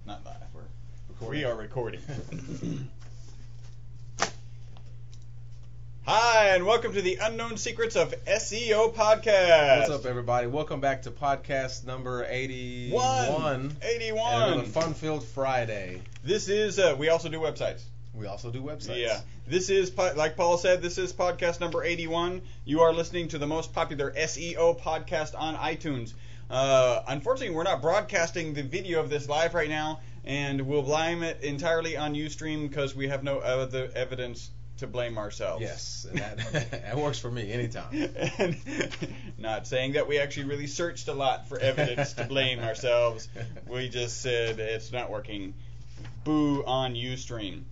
Not live. We are recording. Hi, and welcome to the Unknown Secrets of SEO podcast. What's up, everybody? Welcome back to podcast number 81. 81. And a fun-filled Friday. This is, we also do websites. We also do websites. Yeah. This is, like Paul said, this is podcast number 81. You are listening to the most popular SEO podcast on iTunes. Unfortunately, we're not broadcasting the video of this live right now, and we'll blame it entirely on Ustream because we have no other evidence to blame ourselves. Yes, and that works for me anytime. And not saying that we actually really searched a lot for evidence to blame ourselves. We just said it's not working. Boo on Ustream.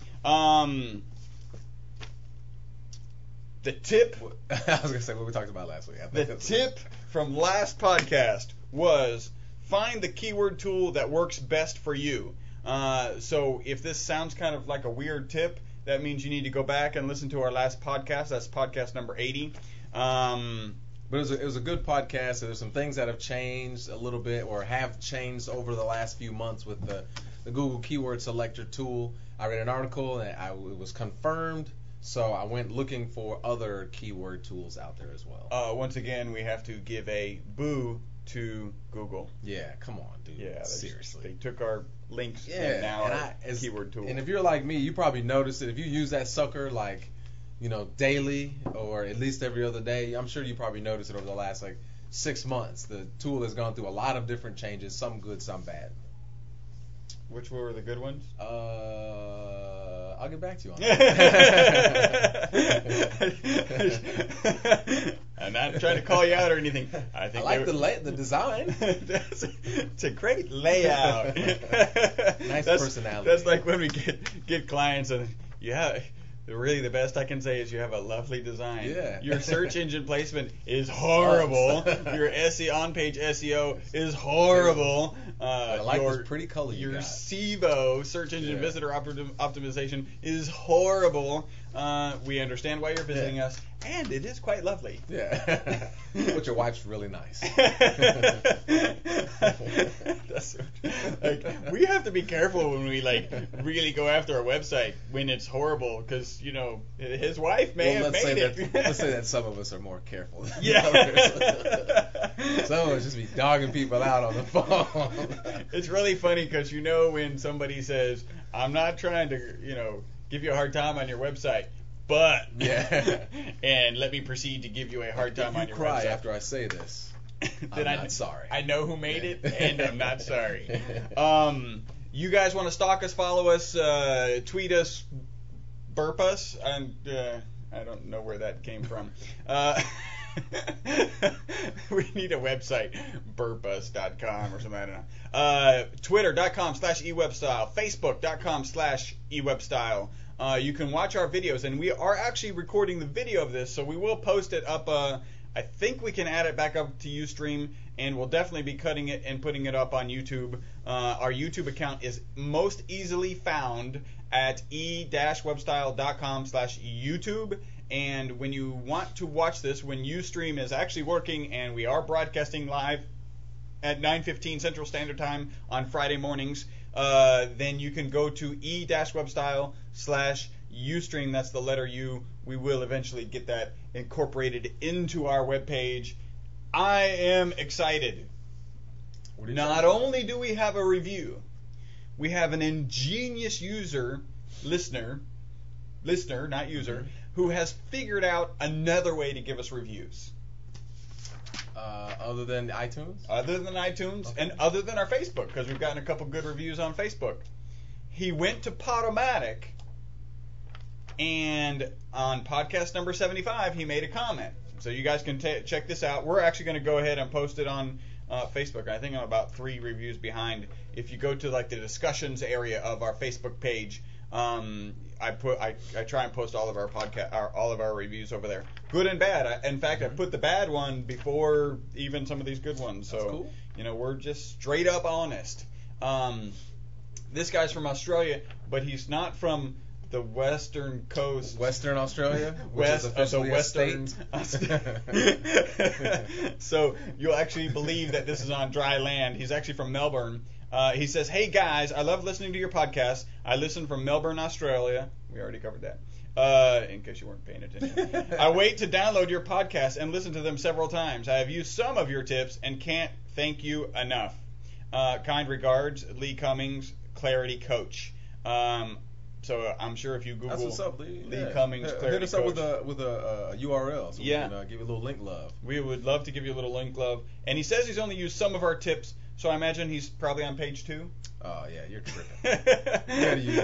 The tip. I was going to say what we talked about last week. The tip from last podcast was find the keyword tool that works best for you. So if this sounds kind of like a weird tip, that means you need to go back and listen to our last podcast. That's podcast number 80. But it was a good podcast. There's some things that have changed a little bit or have changed over the last few months with the Google Keyword Selector tool. I read an article and it was confirmed. So I went looking for other keyword tools out there as well. Once again, we have to give a boo to Google. Yeah, come on, dude. Yeah, seriously. They took our links and now our keyword tool. And if you're like me, you probably noticed it. If you use that sucker like, daily or at least every other day, I'm sure you probably noticed it over the last 6 months. The tool has gone through a lot of different changes, some good, some bad. Which were the good ones? I'll get back to you on that. I'm not trying to call you out or anything. I like the design. It's a great layout. Nice personality. That's like when we get clients and really the best I can say is you have a lovely design. Yeah. Your search engine placement is horrible. Your on-page SEO is horrible. I like this pretty color you got. Your SEO, search engine visitor optimization, is horrible. We understand why you're visiting us, and it is quite lovely. Yeah. But your wife's really nice. We have to be careful when we really go after a website when it's horrible because his wife may have made it. Let's say that some of us are more careful. Yeah. Some of us just be dogging people out on the phone. It's really funny because when somebody says, "I'm not trying to give you a hard time on your website, but and let me proceed to give you a hard time on your website." If you cry after I say this, then I'm not sorry. I know who made it, and I'm not sorry. You guys want to stalk us, follow us, tweet us, burp us, and I don't know where that came from. We need a website, burpus.com or something, I don't know. Twitter.com/ewebstyle, Facebook.com/ewebstyle. You can watch our videos, and we are actually recording the video of this, so we will post it up. I think we can add it back up to Ustream, and we'll definitely be cutting it and putting it up on YouTube. Our YouTube account is most easily found at e-webstyle.com/YouTube. And when you want to watch this, when Ustream is actually working and we are broadcasting live at 9:15 Central Standard Time on Friday mornings, then you can go to e-webstyle/Ustream. That's the letter U. We will eventually get that incorporated into our webpage. I am excited. Not only do we have a review, we have an ingenious listener, not user, who has figured out another way to give us reviews. Other than iTunes? Other than iTunes, okay. And other than our Facebook, because we've gotten a couple good reviews on Facebook. He went to Podomatic, and on podcast number 75, he made a comment. So you guys can check this out. We're actually going to go ahead and post it on Facebook. I think I'm about 3 reviews behind. If you go to the discussions area of our Facebook page, I try and post all of our all of our reviews over there, good and bad. In fact, I put the bad one before even some of these good ones. So that's cool. We're just straight up honest. This guy's from Australia, but he's not from the western coast. Western Australia? West of the western. So you'll actually believe that this is on dry land. He's actually from Melbourne. He says, "Hey guys, I love listening to your podcast. I listen from Melbourne, Australia." We already covered that. In case you weren't paying attention. "I wait to download your podcast and listen to them several times. I have used some of your tips and can't thank you enough. Kind regards, Lee Cummings, Clarity Coach." So I'm sure if you Google That's what's up, Lee. Cummings, Clarity hit us up Coach, with a URL so we can give you a little link love. we would love to give you a little link love. And he says he's only used some of our tips, so I imagine he's probably on page 2. Oh yeah, you're tripping. you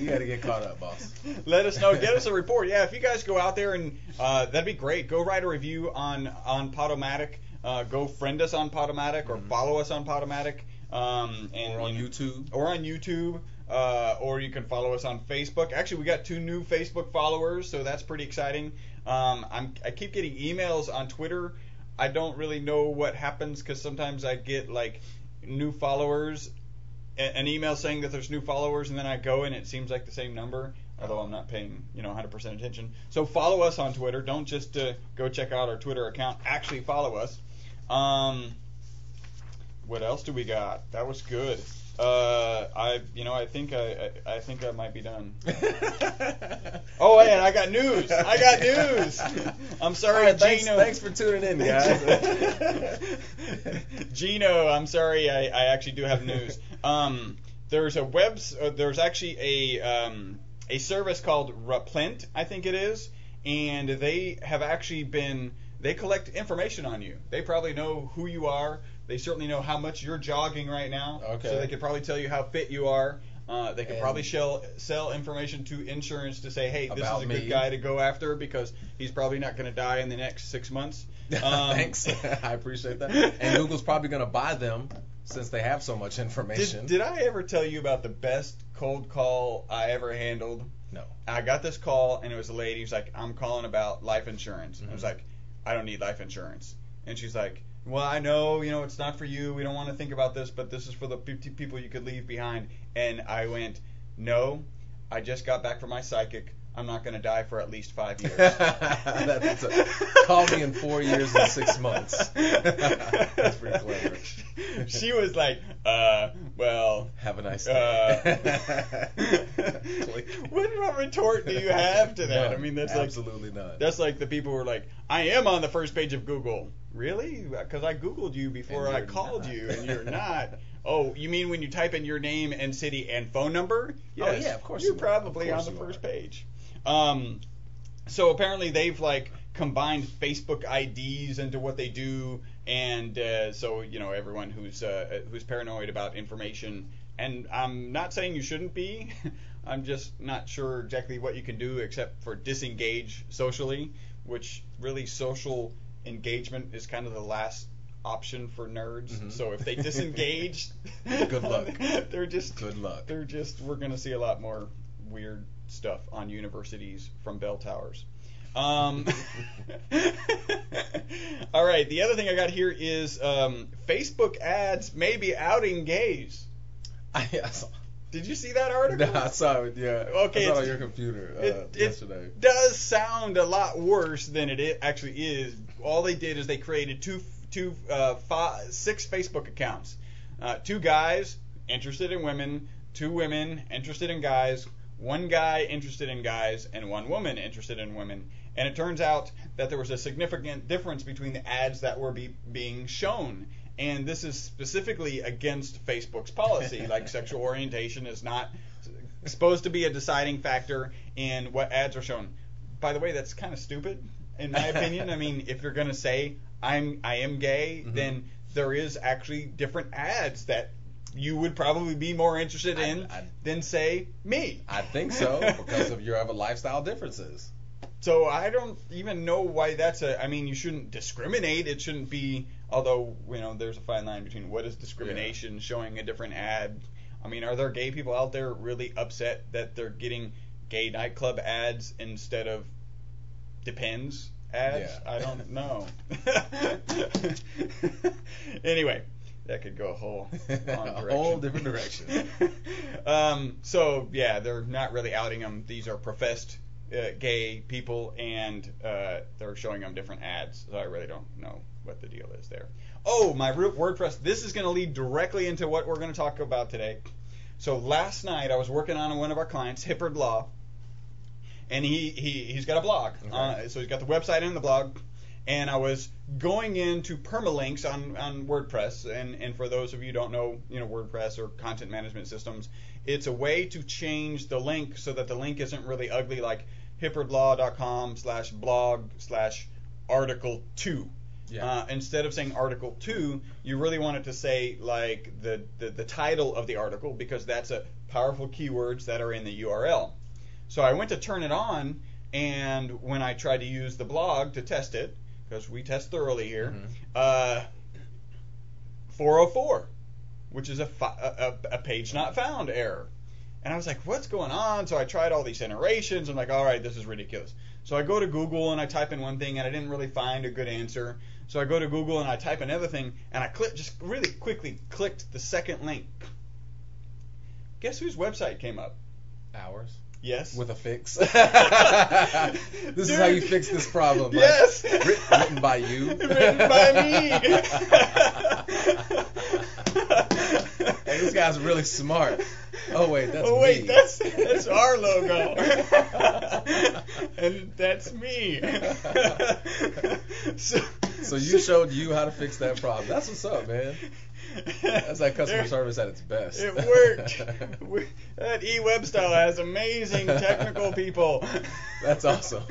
gotta get caught up, boss. Let us know. Get us a report. Yeah, if you guys go out there and that'd be great. Go write a review on Podomatic. Go friend us on Podomatic or follow us on Podomatic. Or on YouTube. Or on YouTube. Or you can follow us on Facebook. Actually, we got 2 new Facebook followers, so that's pretty exciting. I keep getting emails on Twitter. I don't really know what happens because sometimes I get like new followers, an email saying that there's new followers, and then I go and it seems like the same number, although I'm not paying 100% attention. So follow us on Twitter. Don't just go check out our Twitter account. Actually follow us. What else do we got? That was good. I think I might be done. Oh, and I got news. I'm sorry, right, Gino. Thanks for tuning in, guys. Gino, I'm sorry. I actually do have news. There's actually a service called Replent, I think it is, and they have actually they collect information on you. They probably know who you are. They certainly know how much you're jogging right now. Okay. So they could probably tell you how fit you are. They could probably sell information to insurance to say, hey, this is a good guy to go after because he's probably not going to die in the next 6 months. Thanks. I appreciate that. And Google's probably going to buy them since they have so much information. Did I ever tell you about the best cold call I ever handled? No. I got this call, and it was a lady who's like, I'm calling about life insurance. Mm-hmm. I was like, I don't need life insurance. And she's like, well, I know, it's not for you. We don't want to think about this, but this is for the 50 people you could leave behind. And I went, no, I just got back from my psychic. I'm not going to die for at least 5 years. Call me in 4 years and 6 months. That's pretty clever. She was like, well. Have a nice day. What retort do you have to that? None. I mean, that's absolutely none. That's like the people who are like, I am on the first page of Google. Really? Because I Googled you before I called you, and you're not. Oh, you mean when you type in your name and city and phone number? Yes. Oh, yeah, of course You're probably on the first page. So apparently they've combined Facebook IDs into what they do, and so everyone who's paranoid about information, and I'm not saying you shouldn't be. I'm just not sure exactly what you can do except for disengage socially, which really social engagement is kind of the last option for nerds. Mm-hmm. So if they disengage, good luck. Good luck. We're going to see a lot more weird stuff on universities from bell towers. All right, the other thing I got here is Facebook ads may be outing gays. Did you see that article? No, I saw it, yeah. Okay, I saw it on your computer yesterday. It does sound a lot worse than it actually is. All they did is they created 6 Facebook accounts. 2 guys interested in women, 2 women interested in guys, 1 guy interested in guys, and 1 woman interested in women. And it turns out that there was a significant difference between the ads that were being shown. And this is specifically against Facebook's policy. Like, sexual orientation is not supposed to be a deciding factor in what ads are shown. By the way, that's kind of stupid, in my opinion. I mean, if you're going to say I am gay, mm-hmm. then there is actually different ads that you would probably be more interested in than, say, me. I think so, because of your other lifestyle differences. So I don't even know why that's you shouldn't discriminate. It shouldn't be, although, there's a fine line between what is discrimination, showing a different ad. I mean, are there gay people out there really upset that they're getting gay nightclub ads instead of Depends ads? Yeah. I don't know. Anyway, that could go a whole different direction. So, yeah, they're not really outing them. These are professed gay people, and they're showing them different ads, so I really don't know what the deal is there. Oh, my WordPress. This is going to lead directly into what we're going to talk about today. So last night I was working on one of our clients, Hippard Law, and he's got a blog. Okay. So he's got the website and the blog. And I was going into permalinks on WordPress, and for those of you who don't know, WordPress or content management systems, it's a way to change the link so that the link isn't really ugly, like hippardlaw.com/blog/article2. Yeah. Instead of saying article 2, you really want it to say like the title of the article, because that's a powerful keywords that are in the URL. So I went to turn it on, and when I tried to use the blog to test it, because we test thoroughly here, 404, which is a page not found error. And I was like, what's going on? So I tried all these iterations. I'm like, all right, this is ridiculous. So I go to Google and I type in one thing, and I didn't really find a good answer. So I go to Google and I type another thing, and I just really quickly clicked the second link. Guess whose website came up? Ours. Yes. With a fix. This is how you fix this problem. Like, yes. Written by you. Written by me. Hey, this guy's really smart. Oh wait, that's me. That's our logo. And that's me. So you showed you how to fix that problem. That's what's up, man. That's like customer service at its best. It worked. That eWebStyle has amazing technical people. That's awesome.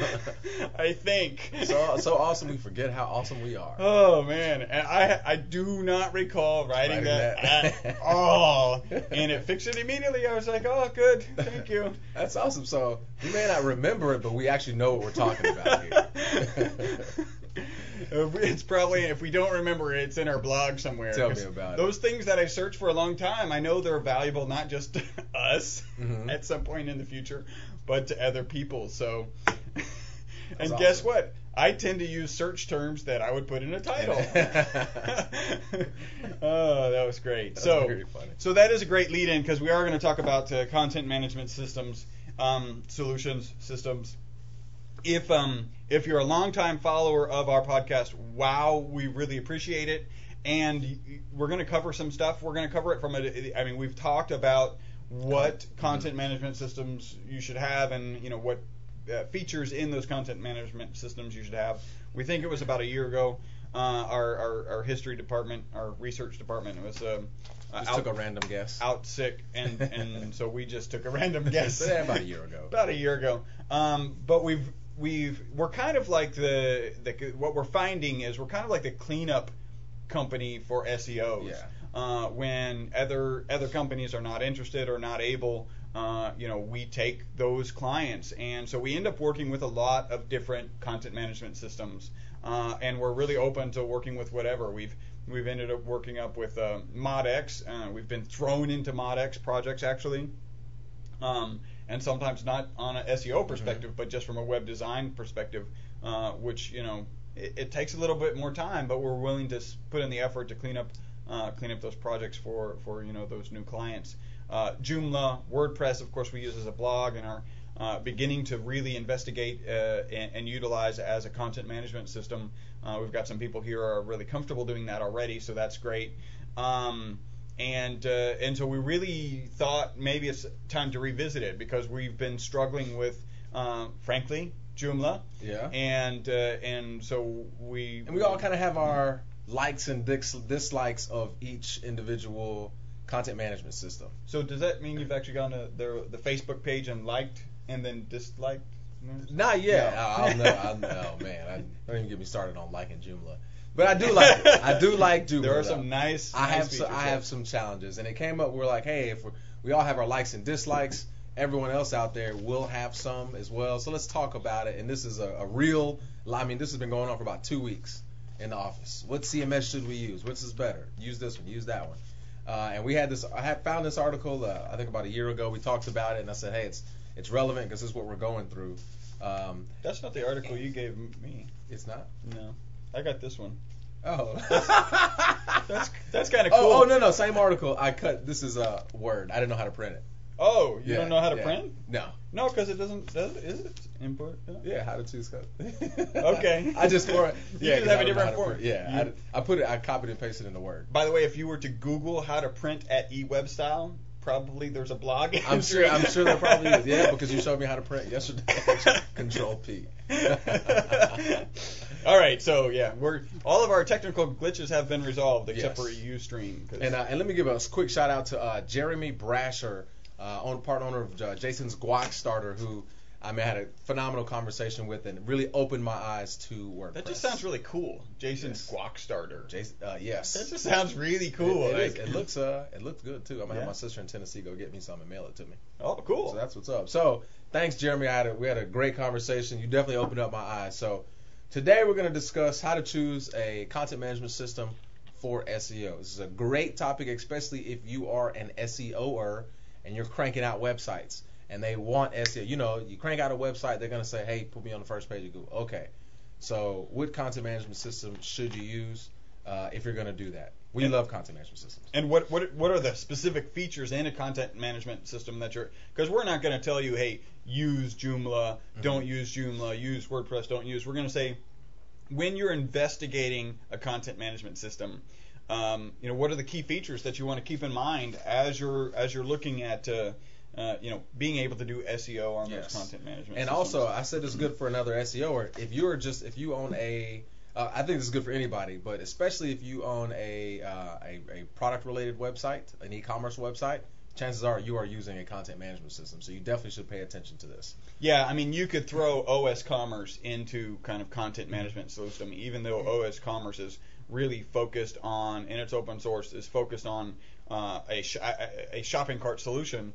I think. So awesome we forget how awesome we are. Oh man, and I do not recall writing that at all, and it fixed it immediately. I was like, oh good, thank you. That's awesome. So we may not remember it, but we actually know what we're talking about here. It's probably, if we don't remember it, it's in our blog somewhere. Tell me about it. Those things that I searched for a long time, I know they're valuable not just to us Mm-hmm. at some point in the future, but to other people. So, and awesome. Guess what? I tend to use search terms that I would put in a title. Oh, that was great. That's very funny. So that is a great lead-in, because we are going to talk about content management systems, solutions, systems. If you're a longtime follower of our podcast, wow, we really appreciate it. And we're going to cover some stuff. We're going to cover it from we've talked about what content management systems you should have, and what features in those content management systems you should have. We think it was about a year ago. Our history department, our research department, was took a random guess. Out sick, and so we just took a random guess. About a year ago. About a year ago. But we're kind of like what we're finding is we're kind of like the cleanup company for SEOs. Yeah. When other companies are not interested or not able, we take those clients, and so we end up working with a lot of different content management systems, and we're really open to working with whatever. We've ended up working up with ModX. We've been thrown into ModX projects actually. And sometimes not on an SEO perspective, but just from a web design perspective, which it takes a little bit more time, but we're willing to put in the effort to clean up those projects for those new clients. Joomla, WordPress, of course, we use as a blog, and are beginning to really investigate and utilize as a content management system. We've got some people here who are really comfortable doing that already, so that's great. And so we really thought maybe it's time to revisit it, because we've been struggling with, frankly, Joomla. Yeah. And so we all kind of have our likes and dislikes of each individual content management system. So does that mean you've actually gone to the Facebook page and liked and then disliked? Not yet. No. No, man. Don't even get me started on liking Joomla. But I do like it. I do like Joomla. There are some nice. I have some challenges, and it came up. We're like, hey, if we all have our likes and dislikes, everyone else out there will have some as well. So let's talk about it. And this is a real. This has been going on for about 2 weeks in the office. What CMS should we use? Which is better? Use this one. Use that one. And we had this. I had found this article. I think about a year ago. We talked about it, and I said, hey, it's relevant because this is what we're going through. That's not the article you gave me. It's not? No. I got this one. Oh. That's kind of cool. Oh, no, same article. I cut. This is a Word. I didn't know how to print it. Oh, you Yeah, don't know how to yeah. print? No. No, because it doesn't. Is it input? Yeah, how to choose color. Okay. I just for You yeah, just 'cause have I a don't know different how to form. print. Yeah, I copied and pasted into Word. By the way, if you were to Google how to print at eWebStyle, probably there's a blog. I'm sure there probably is. Yeah, because you showed me how to print yesterday. Control P. All right, so yeah, all of our technical glitches have been resolved except Yes. for Ustream. And let me give a quick shout out to Jeremy Brasher, part owner of Jason's Guac Starter, who I had a phenomenal conversation with and really opened my eyes to WordPress. That just sounds really cool. Jason's Yes. Guac Starter. Jason, yes. That just sounds really cool. It looks good too. I'm gonna Yeah. have my sister in Tennessee go get me some and mail it to me. Oh, cool. So that's what's up. So thanks, Jeremy. We had a great conversation. You definitely opened up my eyes. So today we're going to discuss how to choose a content management system for SEO. This is a great topic, especially if you are an SEOer and you're cranking out websites and they want SEO. You know, you crank out a website, they're going to say, hey, put me on the first page of Google. Okay. So what content management system should you use if you're going to do that? We love content management systems. And what are the specific features in a content management system that because we're not going to tell you, hey, use Joomla, don't use Joomla, use WordPress, don't use. We're going to say, when you're investigating a content management system, what are the key features that you want to keep in mind as you're looking at being able to do SEO on those content management and systems. also, I said this is good for another SEOer. If you own I think this is good for anybody, but especially if you own a product-related website, an e-commerce website, chances are you are using a content management system. So you definitely should pay attention to this. Yeah, I mean, you could throw OS Commerce into kind of content management system, even though OS Commerce is really focused on, and it's open source, is focused on a shopping cart solution.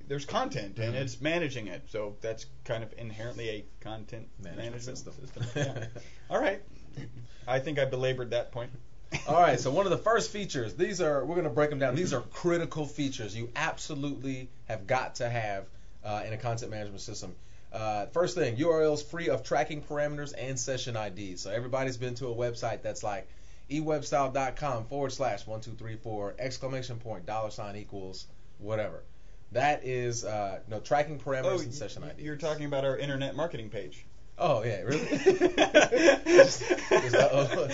There's content and it's managing it, so that's kind of inherently a content management system. Yeah. All right, I think I belabored that point. All right, so one of the first features, we're going to break them down. These are critical features you absolutely have got to have in a content management system. First thing, URLs free of tracking parameters and session IDs. So everybody's been to a website that's like ewebstyle.com/1234 ! $! Whatever. That is no tracking parameters and session IDs. You're talking about our internet marketing page. Oh, yeah, really?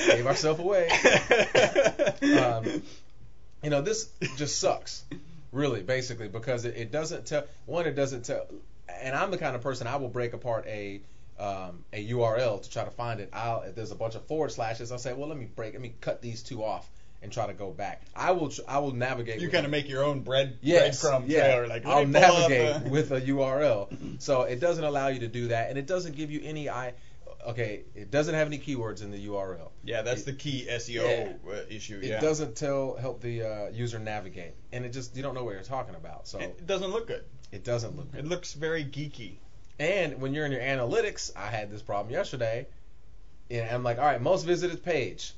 Gave ourselves away. This just sucks, really, basically, because it doesn't tell. It doesn't tell. And I'm the kind of person, I will break apart a URL to try to find it. If there's a bunch of forward slashes, I'll say, well, let me cut these two off and try to go back. I will navigate. You kind of make your own breadcrumb trail. Like, I'll navigate with a URL. So it doesn't allow you to do that, and it doesn't give you any it doesn't have any keywords in the URL. Yeah, that's the key SEO issue. It doesn't help the user navigate, and you don't know what you're talking about. So it doesn't look good. It doesn't look good. It looks very geeky. And when you're in your analytics, I had this problem yesterday, and I'm like, all right, most visited page.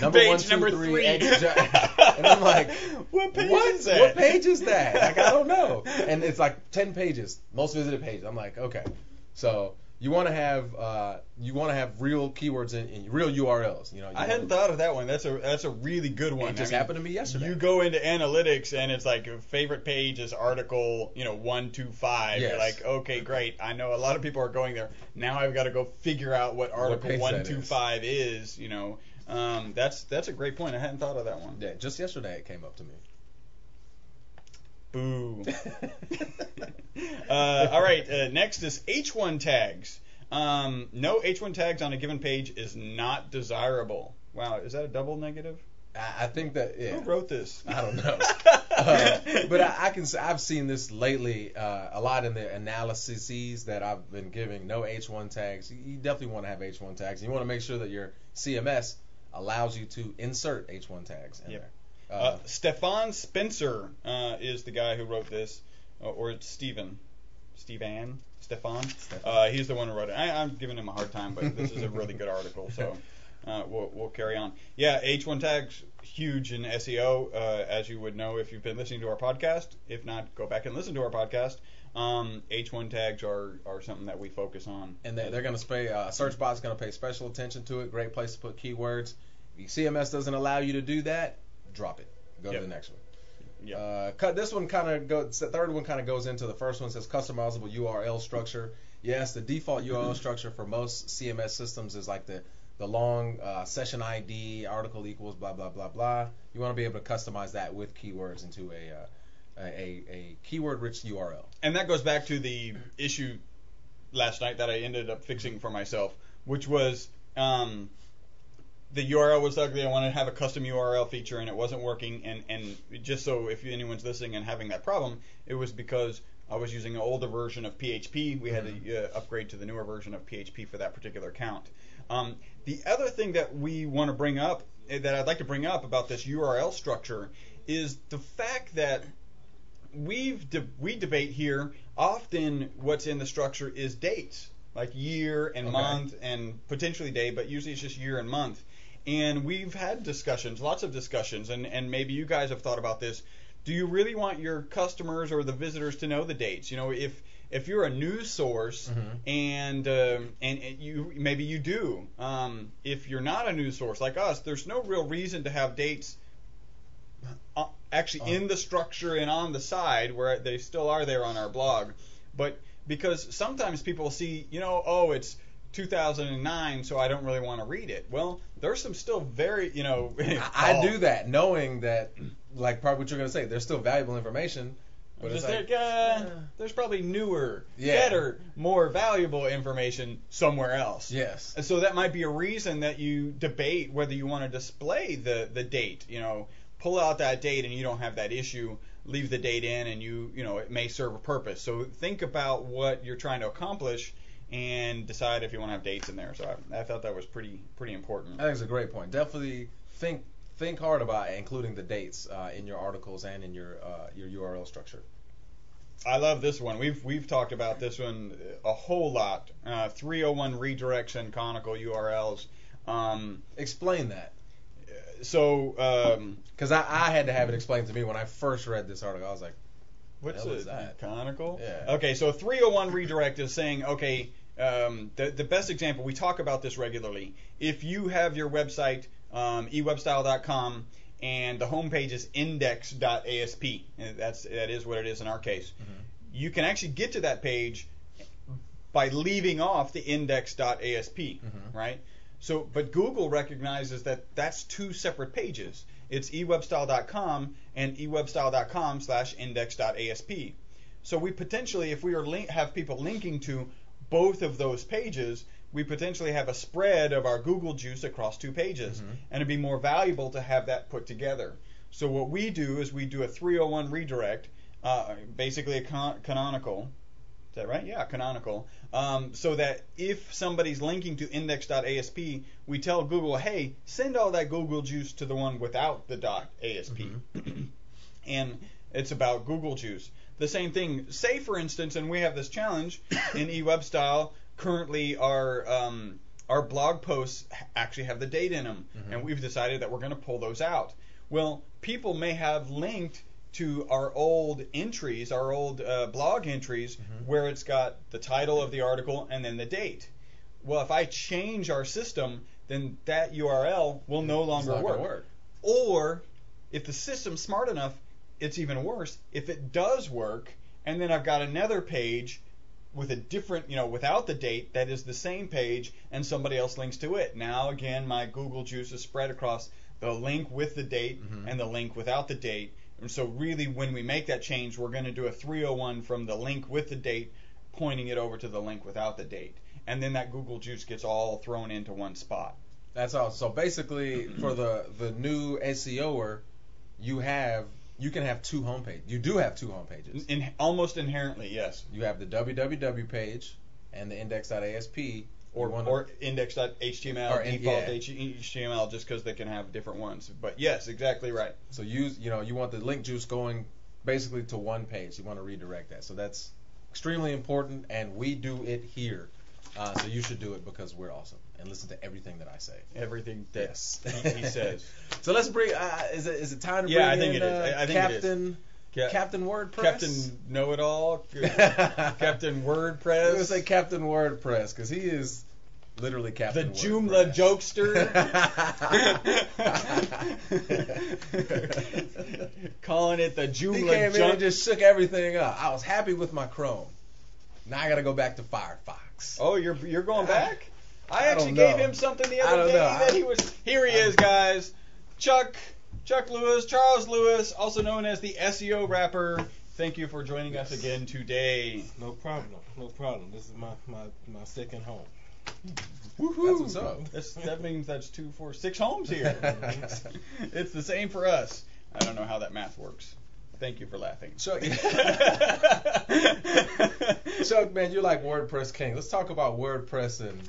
Number page 1, 2, number 3, 3. And I'm like, what page is that? What page is that? Like, I don't know. And it's like 10 pages, most visited pages. I'm like, okay. So you want to have real keywords in real URLs. I hadn't thought of that one. That's a really good one. It just happened to me yesterday. You go into analytics and it's like favorite page is article 125. Yes. You're like, okay, great. I know a lot of people are going there. Now I've got to go figure out what article 125 is. That's a great point. I hadn't thought of that one. Yeah, just yesterday it came up to me. Boo. All right. Next is H1 tags. No H1 tags on a given page is not desirable. Wow, is that a double negative? I think that. Yeah. Who wrote this? I don't know. But I can say I've seen this lately a lot in the analyses that I've been giving. No H1 tags. You definitely want to have H1 tags. You want to make sure that your CMS allows you to insert H1 tags in there. Stefan Spencer is the guy who wrote this, or it's Stefan. He's the one who wrote it. I'm giving him a hard time, but this is a really good article, so we'll carry on. Yeah, H1 tags, huge in SEO, as you would know if you've been listening to our podcast. If not, go back and listen to our podcast. H1 tags are something that we focus on. And they're going to pay, SearchBot's going to pay special attention to it. Great place to put keywords. If CMS doesn't allow you to do that, drop it. Go to the next one. This one kind of goes. The third one kind of goes into the first one. It says customizable URL structure. Yes, the default URL structure for most CMS systems is like the long session ID, article equals blah blah blah blah. You want to be able to customize that with keywords into a keyword-rich URL. And that goes back to the issue last night that I ended up fixing for myself, which was the URL was ugly. I wanted to have a custom URL feature, and it wasn't working. And just so if anyone's listening and having that problem, it was because I was using an older version of PHP. We had to upgrade to the newer version of PHP for that particular account. The other thing that we want to bring up, that I'd like to bring up about this URL structure, is the fact that we debate here often what's in the structure is dates, like year and month and potentially day, but usually it's just year and month. And we've had discussions, lots of discussions, and maybe you guys have thought about this. Do you really want your customers or the visitors to know the dates? You know, if you're a news source and you maybe you do. If you're not a news source like us, there's no real reason to have dates actually in the structure and on the side, where they still are there on our blog. But because sometimes people see, it's 2009, so I don't really want to read it. Well, there's some still very, I do that knowing that, like probably what you're going to say, there's still valuable information. But it's like, there's probably newer, better, more valuable information somewhere else. Yes. And so that might be a reason that you debate whether you want to display the date. Pull out that date and you don't have that issue. Leave the date in and it may serve a purpose. So think about what you're trying to accomplish and decide if you want to have dates in there. So I thought that was pretty important. I think it's a great point. Definitely think hard about including the dates in your articles and in your URL structure. I love this one. We've talked about this one a whole lot. 301 redirects and canonical URLs. Explain that. So, because I had to have it explained to me when I first read this article. I was like, what's that? Canonical? Yeah. Okay, so 301 redirect is saying, okay, the best example, we talk about this regularly. If you have your website, ewebstyle.com, and the homepage is index.asp, and that is what it is in our case, you can actually get to that page by leaving off the index.asp, right? So, but Google recognizes that that's two separate pages. It's ewebstyle.com and ewebstyle.com/index.asp. So we potentially, if we have people linking to both of those pages, we potentially have a spread of our Google juice across two pages, and it'd be more valuable to have that put together. So what we do is we do a 301 redirect, basically a canonical. Is that right? Yeah, canonical. So that if somebody's linking to index.asp, we tell Google, hey, send all that Google juice to the one without the .asp. And it's about Google juice. The same thing, say for instance, and we have this challenge in eWebStyle, currently our blog posts actually have the date in them, and we've decided that we're going to pull those out. Well, people may have linked to our old entries, our old blog entries, where it's got the title of the article and then the date. Well, if I change our system, then that URL will no longer work. Or if the system's smart enough, it's even worse. If it does work, and then I've got another page with a different, without the date, that is the same page, and somebody else links to it. Now, again, my Google juice is spread across the link with the date and the link without the date. And so really, when we make that change, we're going to do a 301 from the link with the date, pointing it over to the link without the date. And then that Google juice gets all thrown into one spot. That's all. So basically, for the new SEOer, you can have two homepages. You do have two homepages. Almost inherently, yes. You have the www page and the index.asp. Or index.html, or default HTML, just because they can have different ones. But yes, exactly right. So you want the link juice going basically to one page. You want to redirect that. So that's extremely important, and we do it here. So you should do it because we're awesome. And listen to everything that I say. Everything that he says. So let's bring. Is it time to bring I think it is. I think Captain? It is. Captain WordPress? Captain Know-It-All? Captain WordPress? I'm going to say Captain WordPress because he is Literally Captain The Joomla jokester. Calling it the Joomla He came in and just shook everything up. I was happy with my Chrome. Now I got to go back to Firefox. Oh, you're going back? I actually don't gave know. him something the I other don't day know. that he was. Here he is, guys. Chuck Lewis, Charles Lewis, also known as the SEO rapper. Thank you for joining us again today. No problem. No problem. This is my second home. Woohoo! That's what's up. That means that's 2, 4, 6 homes here. It's the same for us. I don't know how that math works. Thank you for laughing. Chuck, man, you're like WordPress king. Let's talk about WordPress and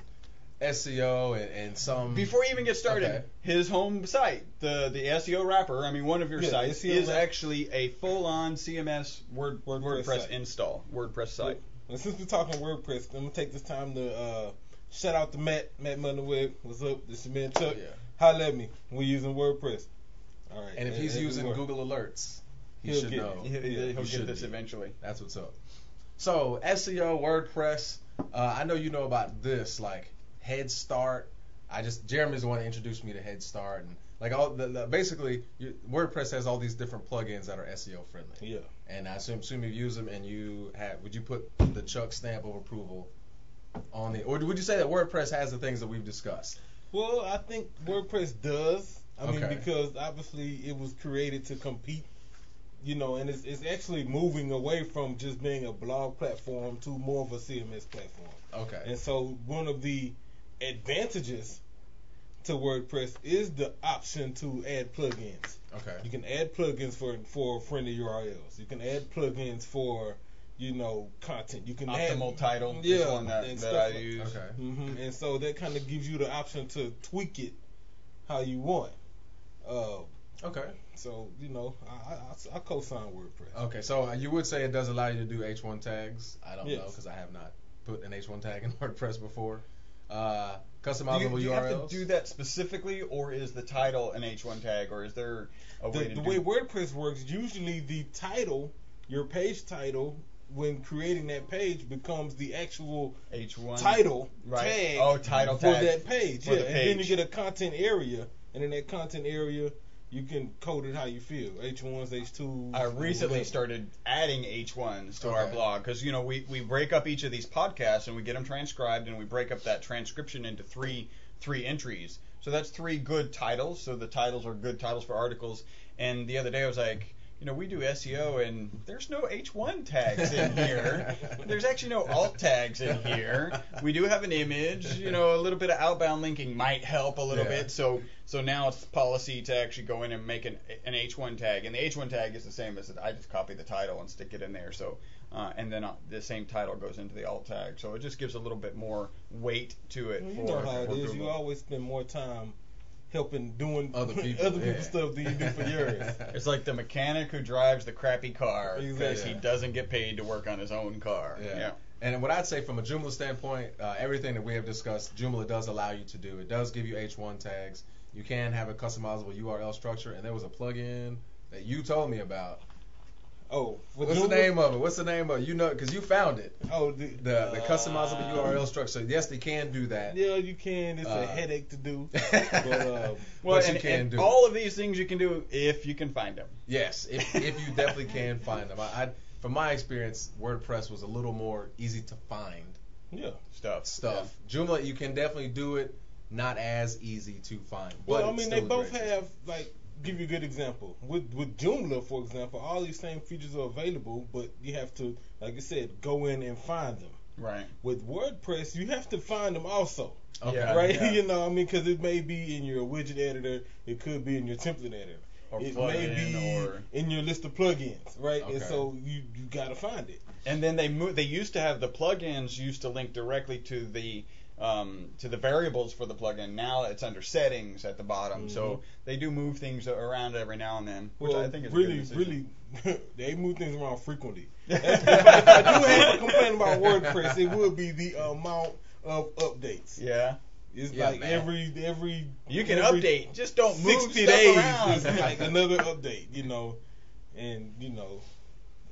SEO and some. Before we even get started, Okay. his home site, the SEO Wrapper, I mean, one of your Yeah, sites SEO is Wrapper. actually a full-on CMS WordPress site. install, WordPress site. And since we're talking WordPress, I'm gonna take this time to shout out to Matt Munderweg. What's up? This is man Chuck. Yeah. Holla at me. We're using WordPress. All right. And if he's using Google Alerts, he He'll should get know. He'll get should this be. eventually. That's what's up. So SEO, WordPress. I know you know about this, like Head Start. Jeremy's the one that introduced me to Head Start, and like all basically WordPress has all these different plugins that are SEO friendly. Yeah. And I assume you've used them, and would you put the Chuck stamp of approval on it, or would you say that WordPress has the things that we've discussed? Well, I think WordPress does. I mean, Okay. because obviously it was created to compete, and it's actually moving away from just being a blog platform to more of a CMS platform. Okay. And so one of the advantages to WordPress is the option to add plugins. Okay. You can add plugins for friendly URLs. You can add plugins for, content. You can Optimal add, title yeah, is one and that stuff I like- use. Okay. And so that kind of gives you the option to tweak it how you want. Okay. So I co-sign WordPress. Okay. So you would say it does allow you to do H1 tags. I don't know Yes. because I have not put an H1 tag in WordPress before. Do Customizable you URLs. have to do that specifically, or is the title an H1 tag, or is there a way The way WordPress works, usually the title, your page title, when creating that page becomes the actual H1 title right? tag Oh, title for tag that page. for Yeah, the and then you page. get a content area, and in that content area, you can code it how you feel. H1s, H2s. I recently whatever. started adding H1s to our Okay. blog because we break up each of these podcasts and we get them transcribed, and we break up that transcription into three entries. So that's 3 good titles. So the titles are good titles for articles. And the other day I was like, we do SEO and there's no H1 tags in here. There's actually no alt tags in here. We do have an image. A little bit of outbound linking might help a little Yeah. bit. So now it's policy to actually go in and make an H1 tag. And the H1 tag is the same as I just copy the title and stick it in there. So and then the same title goes into the alt tag. So it just gives a little bit more weight to it. Well, you for, know how it for is. Google. You always spend more time helping doing Other people, yeah. stuff than you do for yours. It's like the mechanic who drives the crappy car because Exactly. he doesn't get paid to work on his own car. Yeah. And what I'd say from a Joomla standpoint, everything that we have discussed, Joomla does allow you to do. It does give you H1 tags. You can have a customizable URL structure, and there was a plugin that you told me about. Oh, for What's Joomla? the name of it? What's the name of it? Because you found it. Oh, The customizable URL structure. Yes, they can do that. Yeah, you can. It's a headache to do. But Well, But and, you can and do all of these things you can do if you can find them. Yes, if you definitely can find them. From my experience, WordPress was a little more easy to find yeah. stuff. Joomla, you can definitely do it. Not as easy to find. Well, but I it's mean, still they a both great have, give you a good example. With Joomla, for example, all these same features are available, but you have to, like I said, go in and find them. Right. With WordPress, you have to find them also. Okay. Yeah. Right? Because it may be in your widget editor, it could be in your template editor. Or It may plugin, be or in your list of plugins, right? Okay. And so you got to find it. and then they used to have the plugins used to link directly to the variables for the plugin. Now it's under settings at the bottom. So they do move things around every now and then, which Well, I think is a really, good decision. really, they move things around frequently. If I do have a complaint about WordPress, it would be the amount of updates. Yeah. It's Yeah, like man. every You can every update, just don't move 60 stuff days around. is like another update, and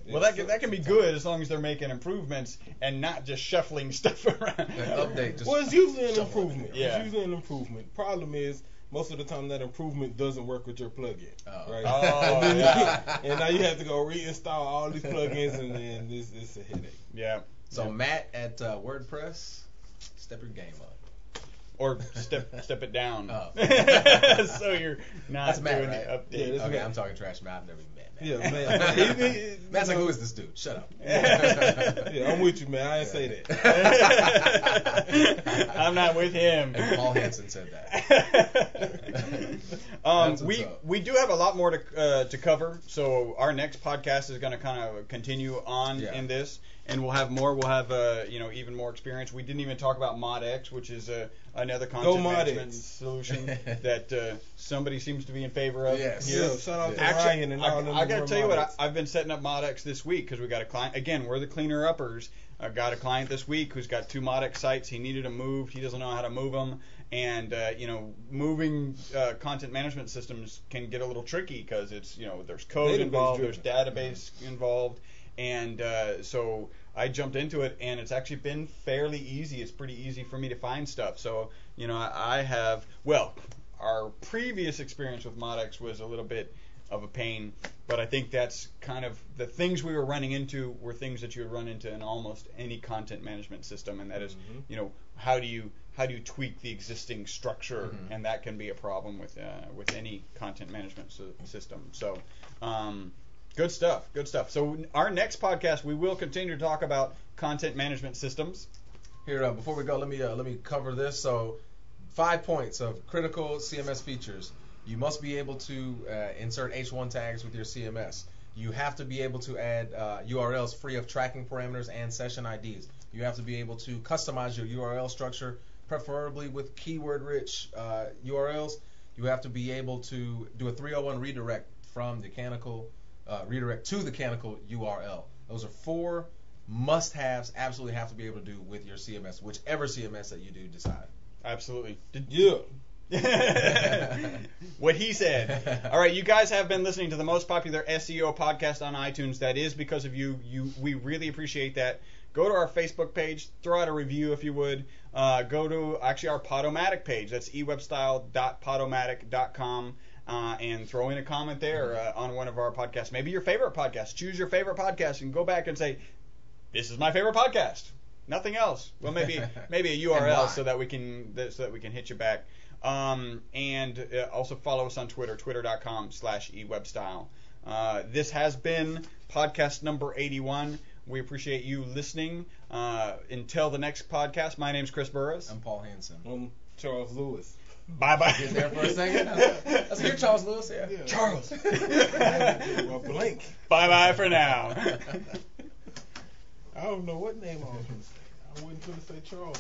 Well, that can be good as long as they're making improvements and not just shuffling stuff around. Update. Just Well, it's usually an shuffle. improvement. Yeah. It's usually an improvement. Problem is, most of the time that improvement doesn't work with your plugin. Oh. Right? Oh, and, then yeah. and now you have to go reinstall all these plugins, and then it's a headache. Yeah. So Matt at WordPress, step your game up. Or step it down. Oh. So you're not That's Matt, doing right? the update. Yeah, that's Okay, Matt. I'm talking trash, Matt. I've never even met Matt. Yeah, man. Matt's like, who is this dude? Shut up. Yeah, I'm with you, man. I didn't say that. I'm not with him. And Paul Hansen said that. That's what's up. We do have a lot more to cover. So our next podcast is going to kind of continue on in this, and we'll have more. We'll have even more experience. We didn't even talk about ModX, which is another content management solution that somebody seems to be in favor of. Yes. here. Yeah, shout out to Actually, Ryan and all them. I got to tell you what, ModX. I've been setting up ModX this week because we got a client. Again, we're the cleaner uppers. I got a client this week who's got 2 ModX sites. He needed them moved. He doesn't know how to move them. And, moving content management systems can get a little tricky because it's, there's code Database involved, driven. there's database involved. And so I jumped into it, and it's actually been fairly easy. It's pretty easy for me to find stuff. So, I have, our previous experience with ModX was a little bit of a pain, but I think that's kind of the things we were running into were things that you would run into in almost any content management system, and that is, how do you tweak the existing structure, and that can be a problem with any content management system. So, good stuff. So our next podcast, we will continue to talk about content management systems. Here, before we go, let me cover this. So, 5 points of critical CMS features. You must be able to insert H1 tags with your CMS. You have to be able to add URLs free of tracking parameters and session IDs. You have to be able to customize your URL structure, preferably with keyword-rich URLs. You have to be able to do a 301 redirect from the canonical redirect to the canonical URL. Those are 4 must-haves. Absolutely have to be able to do with your CMS, whichever CMS that you do decide. Absolutely. Yeah. What he said. All right, you guys have been listening to the most popular SEO podcast on iTunes. That is because of you. We really appreciate that. Go to our Facebook page, throw out a review if you would. Go to actually our Podomatic page. That's ewebstyle.podomatic.com. And throw in a comment there on one of our podcasts. Maybe your favorite podcast. Choose your favorite podcast and go back and say, "This is my favorite podcast." Nothing else. Well, maybe a URL so that we can hit you back. And also follow us on Twitter, twitter.com/ewebstyle. This has been podcast number 81. We appreciate you listening. Until the next podcast, my name's Chris Burris. I'm Paul Hansen. I'm Charles Lewis. Bye-bye. Get there for a second? That's you're Charles Lewis, yeah. Charles. A blank. Bye-bye for now. I don't know what name I was going to say. I wasn't going to say Charles.